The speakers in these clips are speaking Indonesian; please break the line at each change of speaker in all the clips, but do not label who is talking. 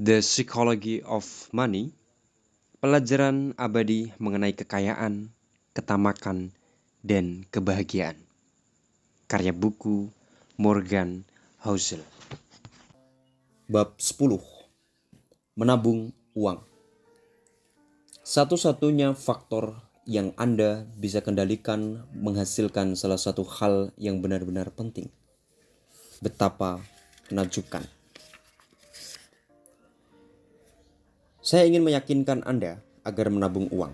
The Psychology of Money, pelajaran abadi mengenai kekayaan, ketamakan, dan kebahagiaan. Karya buku Morgan Housel.
Bab 10. Menabung uang. Satu-satunya faktor yang Anda bisa kendalikan menghasilkan salah satu hal yang benar-benar penting. Betapa menakjubkan. Saya ingin meyakinkan Anda agar menabung uang.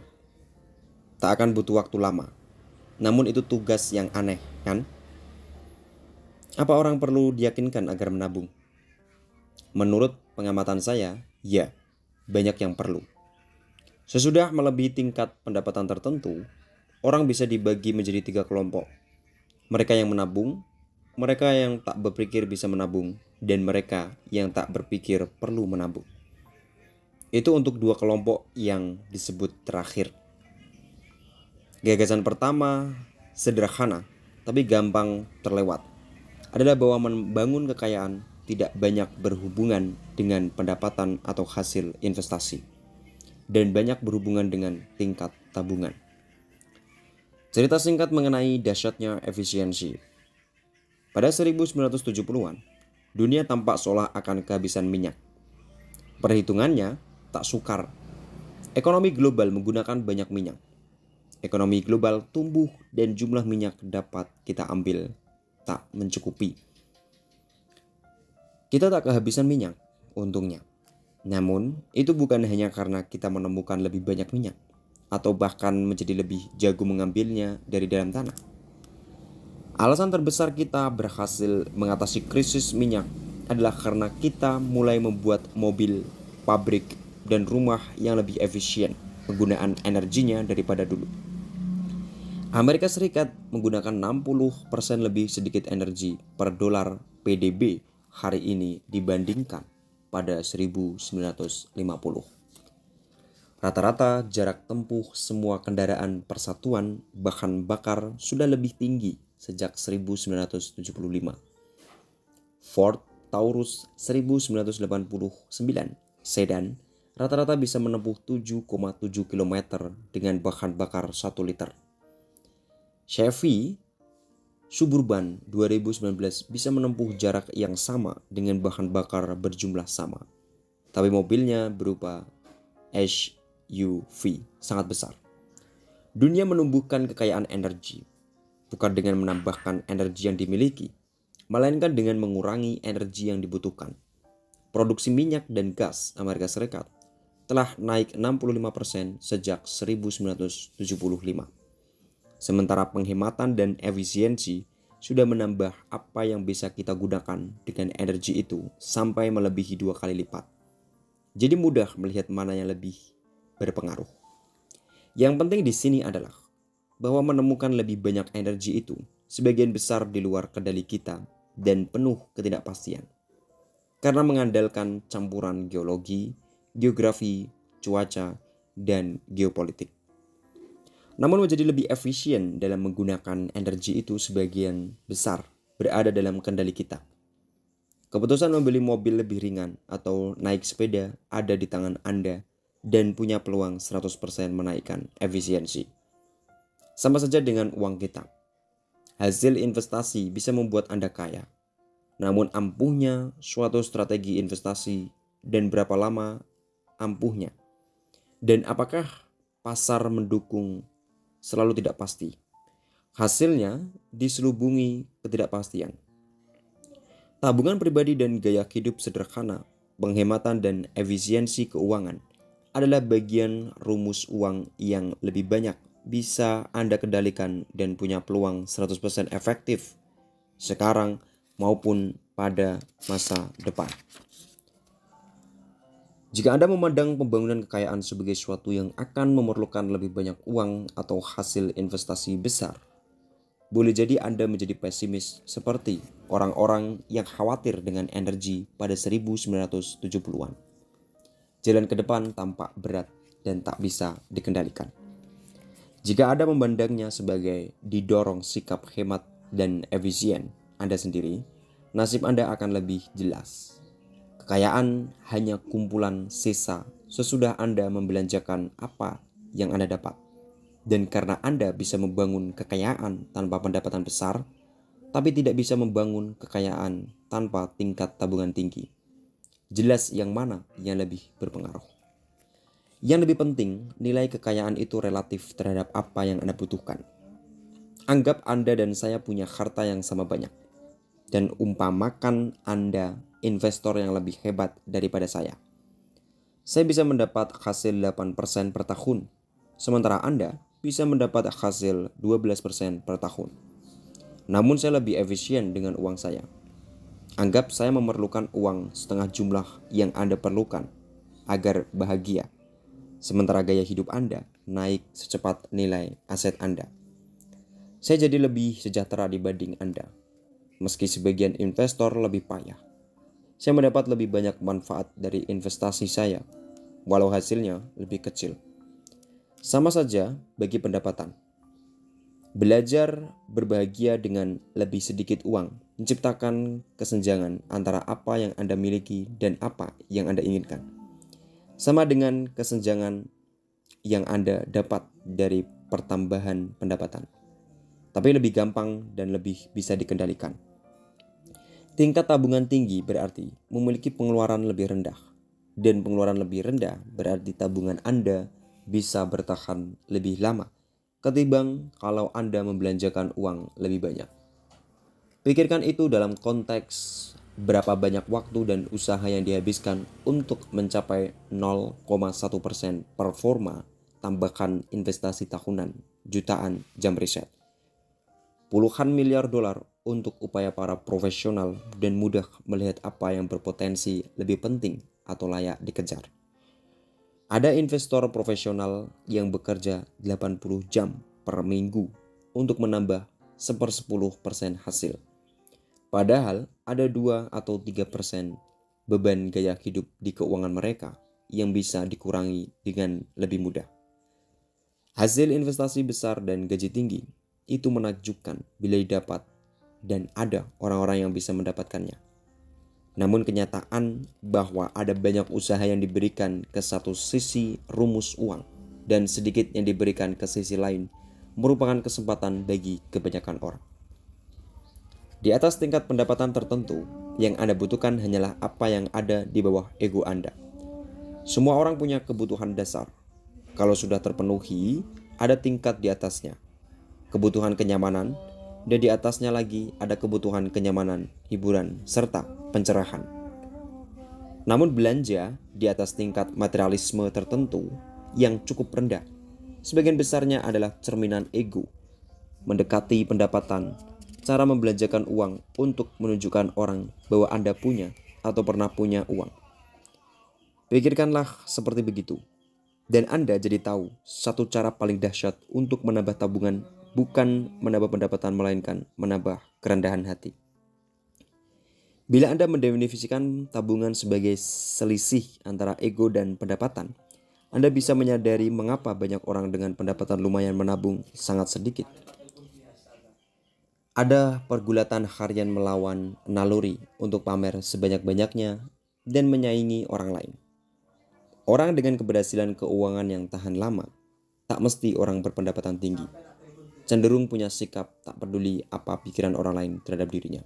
Tak akan butuh waktu lama. Namun itu tugas yang aneh, kan? Apa orang perlu diyakinkan agar menabung? Menurut pengamatan saya, ya, banyak yang perlu. Sesudah melebihi tingkat pendapatan tertentu, orang bisa dibagi menjadi 3 kelompok. Mereka yang menabung, mereka yang tak berpikir bisa menabung, dan mereka yang tak berpikir perlu menabung. Itu untuk 2 kelompok yang disebut terakhir. Gagasan pertama sederhana, tapi gampang terlewat, adalah bahwa membangun kekayaan tidak banyak berhubungan dengan pendapatan atau hasil investasi, dan banyak berhubungan dengan tingkat tabungan. Cerita singkat mengenai dahsyatnya efisiensi. Pada 1970-an, dunia tampak seolah akan kehabisan minyak. Perhitungannya tak sukar. Ekonomi global menggunakan banyak minyak. Ekonomi global tumbuh dan jumlah minyak dapat kita ambil tak mencukupi. Kita tak kehabisan minyak, untungnya. Namun, itu bukan hanya karena kita menemukan lebih banyak minyak, atau bahkan menjadi lebih jago mengambilnya dari dalam tanah. Alasan terbesar kita berhasil mengatasi krisis minyak adalah karena kita mulai membuat mobil, pabrik, dan rumah yang lebih efisien penggunaan energinya daripada dulu. Amerika Serikat menggunakan 60% lebih sedikit energi per dolar PDB hari ini dibandingkan pada 1950. Rata-rata jarak tempuh semua kendaraan persatuan bahan bakar sudah lebih tinggi sejak 1975. Ford Taurus 1989 sedan rata-rata bisa menempuh 7,7 km dengan bahan bakar 1 liter. Chevy Suburban 2019 bisa menempuh jarak yang sama dengan bahan bakar berjumlah sama, tapi mobilnya berupa SUV sangat besar. Dunia menumbuhkan kekayaan energi, bukan dengan menambahkan energi yang dimiliki, melainkan dengan mengurangi energi yang dibutuhkan. Produksi minyak dan gas Amerika Serikat telah naik 65% sejak 1975. Sementara penghematan dan efisiensi sudah menambah apa yang bisa kita gunakan dengan energi itu sampai melebihi 2 kali lipat. Jadi mudah melihat mana yang lebih berpengaruh. Yang penting di sini adalah bahwa menemukan lebih banyak energi itu sebagian besar di luar kendali kita dan penuh ketidakpastian. Karena mengandalkan campuran geologi, geografi, cuaca, dan geopolitik. Namun menjadi lebih efisien dalam menggunakan energi itu sebagian besar berada dalam kendali kita. Keputusan membeli mobil lebih ringan atau naik sepeda ada di tangan Anda dan punya peluang 100% menaikkan efisiensi. Sama saja dengan uang kita. Hasil investasi bisa membuat Anda kaya. Namun ampuhnya suatu strategi investasi dan berapa lama ampuhnya. Dan apakah pasar mendukung selalu tidak pasti. Hasilnya diselubungi ketidakpastian. Tabungan pribadi dan gaya hidup sederhana, penghematan dan efisiensi keuangan adalah bagian rumus uang yang lebih banyak bisa Anda kendalikan dan punya peluang 100% efektif sekarang maupun pada masa depan. Jika Anda memandang pembangunan kekayaan sebagai sesuatu yang akan memerlukan lebih banyak uang atau hasil investasi besar, boleh jadi Anda menjadi pesimis seperti orang-orang yang khawatir dengan energi pada 1970-an. Jalan ke depan tampak berat dan tak bisa dikendalikan. Jika Anda memandangnya sebagai didorong sikap hemat dan efisien Anda sendiri, nasib Anda akan lebih jelas. Kekayaan hanya kumpulan sisa sesudah Anda membelanjakan apa yang Anda dapat. Dan karena Anda bisa membangun kekayaan tanpa pendapatan besar, tapi tidak bisa membangun kekayaan tanpa tingkat tabungan tinggi. Jelas yang mana yang lebih berpengaruh. Yang lebih penting, nilai kekayaan itu relatif terhadap apa yang Anda butuhkan. Anggap Anda dan saya punya harta yang sama banyak. Dan umpamakan Anda investor yang lebih hebat daripada saya. Saya bisa mendapat hasil 8% per tahun, sementara Anda bisa mendapat hasil 12% per tahun. Namun saya lebih efisien dengan uang saya. Anggap saya memerlukan uang setengah jumlah yang Anda perlukan agar bahagia, sementara gaya hidup Anda naik secepat nilai aset Anda. Saya jadi lebih sejahtera dibanding Anda. Meski sebagian investor lebih payah, saya mendapat lebih banyak manfaat dari investasi saya, walau hasilnya lebih kecil. Sama saja bagi pendapatan. Belajar berbahagia dengan lebih sedikit uang menciptakan kesenjangan antara apa yang Anda miliki dan apa yang Anda inginkan. Sama dengan kesenjangan yang Anda dapat dari pertambahan pendapatan, tapi lebih gampang dan lebih bisa dikendalikan. Tingkat tabungan tinggi berarti memiliki pengeluaran lebih rendah, dan pengeluaran lebih rendah berarti tabungan Anda bisa bertahan lebih lama ketimbang kalau Anda membelanjakan uang lebih banyak. Pikirkan itu dalam konteks berapa banyak waktu dan usaha yang dihabiskan untuk mencapai 0,1% performa tambahkan investasi tahunan jutaan jam riset. Puluhan miliar dolar untuk upaya para profesional dan mudah melihat apa yang berpotensi lebih penting atau layak dikejar. Ada investor profesional yang bekerja 80 jam per minggu untuk menambah 1/10% hasil. Padahal ada 2 atau 3% beban gaya hidup di keuangan mereka yang bisa dikurangi dengan lebih mudah. Hasil investasi besar dan gaji tinggi itu menakjubkan bila didapat dan ada orang-orang yang bisa mendapatkannya. Namun kenyataan bahwa ada banyak usaha yang diberikan ke satu sisi rumus uang dan sedikit yang diberikan ke sisi lain merupakan kesempatan bagi kebanyakan orang. Di atas tingkat pendapatan tertentu, yang Anda butuhkan hanyalah apa yang ada di bawah ego Anda. Semua orang punya kebutuhan dasar. Kalau sudah terpenuhi, ada tingkat di atasnya. Kebutuhan kenyamanan, dan di atasnya lagi ada kebutuhan kenyamanan, hiburan, serta pencerahan. Namun belanja di atas tingkat materialisme tertentu yang cukup rendah, sebagian besarnya adalah cerminan ego. Mendekati pendapatan, cara membelanjakan uang untuk menunjukkan orang bahwa Anda punya atau pernah punya uang. Pikirkanlah seperti begitu, dan Anda jadi tahu satu cara paling dahsyat untuk menambah tabungan bukan menambah pendapatan melainkan menambah kerendahan hati. Bila Anda mendefinisikan tabungan sebagai selisih antara ego dan pendapatan, Anda bisa menyadari mengapa banyak orang dengan pendapatan lumayan menabung sangat sedikit. Ada pergulatan harian melawan naluri untuk pamer sebanyak-banyaknya dan menyaingi orang lain. Orang dengan keberhasilan keuangan yang tahan lama tak mesti orang berpendapatan tinggi. Cenderung punya sikap tak peduli apa pikiran orang lain terhadap dirinya.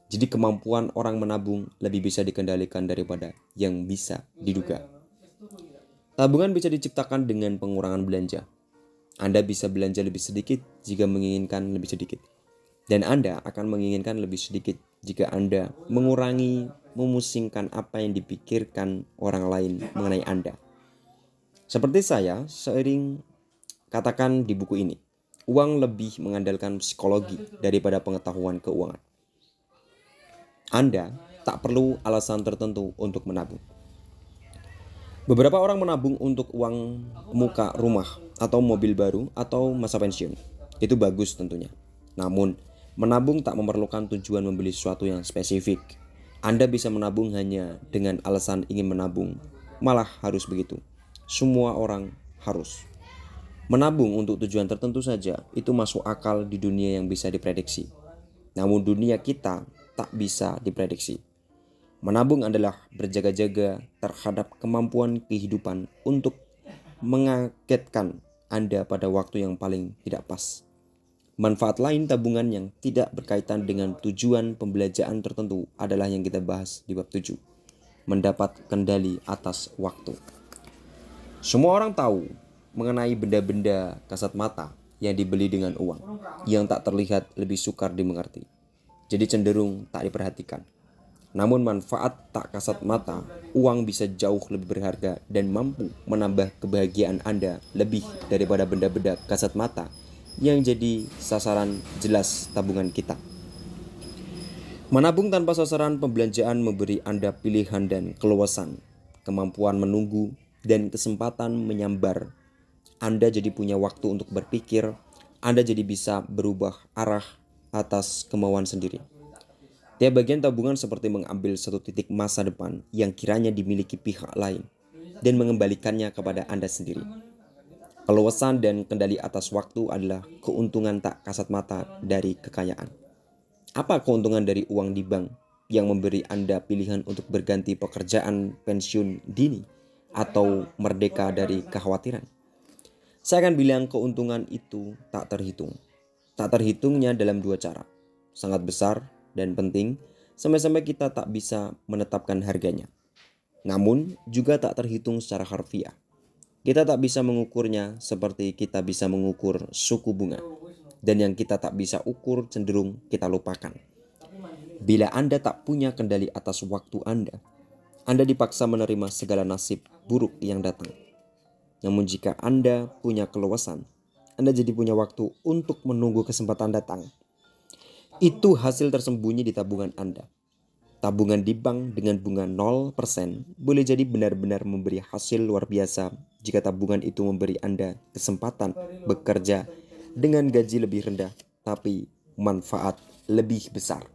Jadi kemampuan orang menabung lebih bisa dikendalikan daripada yang bisa diduga. Tabungan bisa diciptakan dengan pengurangan belanja. Anda bisa belanja lebih sedikit jika menginginkan lebih sedikit. Dan Anda akan menginginkan lebih sedikit jika Anda mengurangi memusingkan apa yang dipikirkan orang lain mengenai Anda. Seperti saya sering katakan di buku ini. Uang lebih mengandalkan psikologi daripada pengetahuan keuangan. Anda tak perlu alasan tertentu untuk menabung. Beberapa orang menabung untuk uang muka rumah atau mobil baru atau masa pensiun. Itu bagus tentunya. Namun, menabung tak memerlukan tujuan membeli sesuatu yang spesifik. Anda bisa menabung hanya dengan alasan ingin menabung. Malah harus begitu. Semua orang harus. Menabung untuk tujuan tertentu saja itu masuk akal di dunia yang bisa diprediksi. Namun dunia kita tak bisa diprediksi. Menabung adalah berjaga-jaga terhadap kemampuan kehidupan untuk mengagetkan Anda pada waktu yang paling tidak pas. Manfaat lain tabungan yang tidak berkaitan dengan tujuan pembelanjaan tertentu adalah yang kita bahas di bab 7. Mendapat kendali atas waktu. Semua orang tahu mengenai benda-benda kasat mata yang dibeli dengan uang, yang tak terlihat lebih sukar dimengerti, jadi cenderung tak diperhatikan. Namun manfaat tak kasat mata, uang bisa jauh lebih berharga dan mampu menambah kebahagiaan Anda lebih daripada benda-benda kasat mata yang jadi sasaran jelas tabungan kita. Menabung tanpa sasaran pembelanjaan memberi Anda pilihan dan keluasan, kemampuan menunggu, dan kesempatan menyambar. Anda jadi punya waktu untuk berpikir, Anda jadi bisa berubah arah atas kemauan sendiri. Tiap bagian tabungan seperti mengambil satu titik masa depan yang kiranya dimiliki pihak lain dan mengembalikannya kepada Anda sendiri. Keluasan dan kendali atas waktu adalah keuntungan tak kasat mata dari kekayaan. Apa keuntungan dari uang di bank yang memberi Anda pilihan untuk berganti pekerjaan pensiun dini atau merdeka dari kekhawatiran? Saya akan bilang keuntungan itu tak terhitung. Tak terhitungnya dalam dua cara, sangat besar dan penting, sampai-sampai kita tak bisa menetapkan harganya. Namun juga tak terhitung secara harfiah. Kita tak bisa mengukurnya seperti kita bisa mengukur suku bunga. Dan yang kita tak bisa ukur cenderung kita lupakan. Bila Anda tak punya kendali atas waktu Anda dipaksa menerima segala nasib buruk yang datang. Namun jika Anda punya keluasan, Anda jadi punya waktu untuk menunggu kesempatan datang. Itu hasil tersembunyi di tabungan Anda. Tabungan di bank dengan bunga 0% boleh jadi benar-benar memberi hasil luar biasa jika tabungan itu memberi Anda kesempatan bekerja dengan gaji lebih rendah tapi manfaat lebih besar.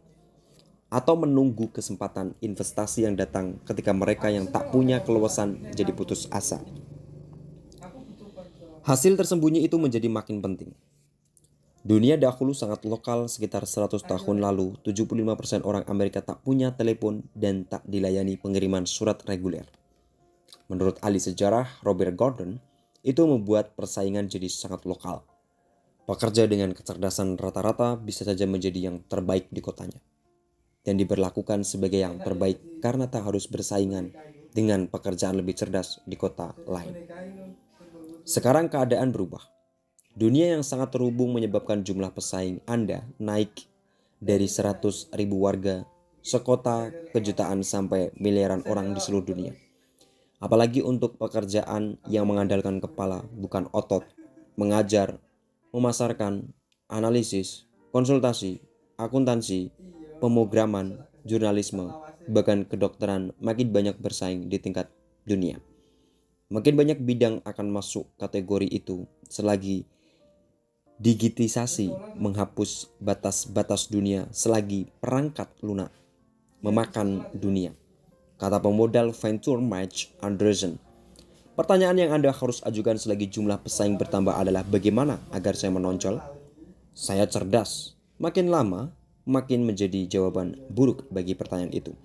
Atau menunggu kesempatan investasi yang datang ketika mereka yang tak punya keluasan jadi putus asa. Hasil tersembunyi itu menjadi makin penting. Dunia dahulu sangat lokal. Sekitar 100 tahun lalu, 75% orang Amerika tak punya telepon dan tak dilayani pengiriman surat reguler. Menurut ahli sejarah Robert Gordon, itu membuat persaingan jadi sangat lokal. Pekerja dengan kecerdasan rata-rata bisa saja menjadi yang terbaik di kotanya dan diberlakukan sebagai yang terbaik karena tak harus bersaingan dengan pekerjaan lebih cerdas di kota lain. Sekarang keadaan berubah. Dunia yang sangat terhubung menyebabkan jumlah pesaing Anda naik dari 100.000 warga sekota ke jutaan sampai miliaran orang di seluruh dunia. Apalagi untuk pekerjaan yang mengandalkan kepala bukan otot, mengajar, memasarkan, analisis, konsultasi, akuntansi, pemrograman, jurnalisme, bahkan kedokteran makin banyak bersaing di tingkat dunia. Makin banyak bidang akan masuk kategori itu selagi digitisasi menghapus batas-batas dunia, selagi perangkat lunak memakan dunia, kata pemodal Venture Mike Anderson. Pertanyaan yang Anda harus ajukan selagi jumlah pesaing bertambah adalah bagaimana agar saya menonjol? Saya cerdas. Makin lama, makin menjadi jawaban buruk bagi pertanyaan itu.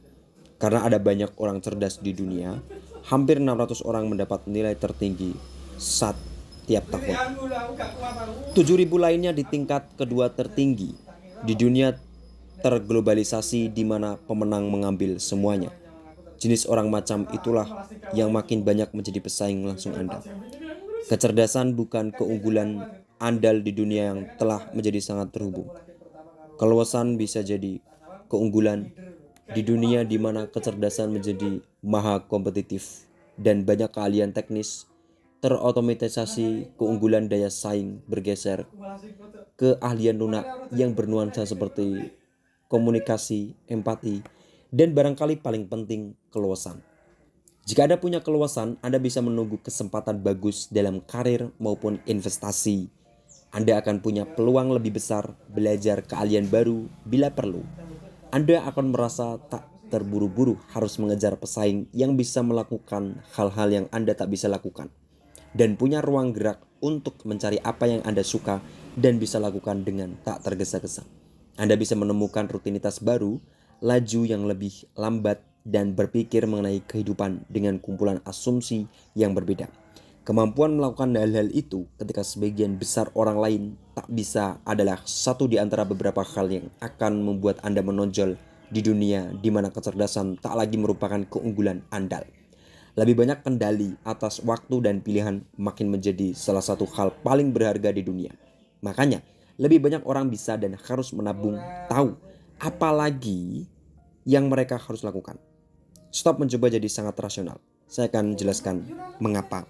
Karena ada banyak orang cerdas di dunia, hampir 600 orang mendapat nilai tertinggi tiap tahun. 7.000 lainnya di tingkat kedua tertinggi. Di dunia terglobalisasi di mana pemenang mengambil semuanya. Jenis orang macam itulah yang makin banyak menjadi pesaing langsung Anda. Kecerdasan bukan keunggulan andal di dunia yang telah menjadi sangat terhubung. Keluasan bisa jadi keunggulan di dunia di mana kecerdasan menjadi maha kompetitif dan banyak keahlian teknis terotomatisasi. Keunggulan daya saing bergeser ke keahlian lunak yang bernuansa seperti komunikasi, empati, dan barangkali paling penting keluasan. Jika Anda punya keluasan, Anda bisa menunggu kesempatan bagus dalam karir maupun investasi. Anda akan punya peluang lebih besar belajar keahlian baru bila perlu. Anda akan merasa tak terburu-buru harus mengejar pesaing yang bisa melakukan hal-hal yang Anda tak bisa lakukan, dan punya ruang gerak untuk mencari apa yang Anda suka dan bisa lakukan dengan tak tergesa-gesa. Anda bisa menemukan rutinitas baru, laju yang lebih lambat dan berpikir mengenai kehidupan dengan kumpulan asumsi yang berbeda. Kemampuan melakukan hal-hal itu ketika sebagian besar orang lain tak bisa adalah satu di antara beberapa hal yang akan membuat Anda menonjol di dunia di mana kecerdasan tak lagi merupakan keunggulan andal. Lebih banyak kendali atas waktu dan pilihan makin menjadi salah satu hal paling berharga di dunia. Makanya, lebih banyak orang bisa dan harus menabung tahu apa lagi yang mereka harus lakukan. Stop mencoba jadi sangat rasional. Saya akan jelaskan mengapa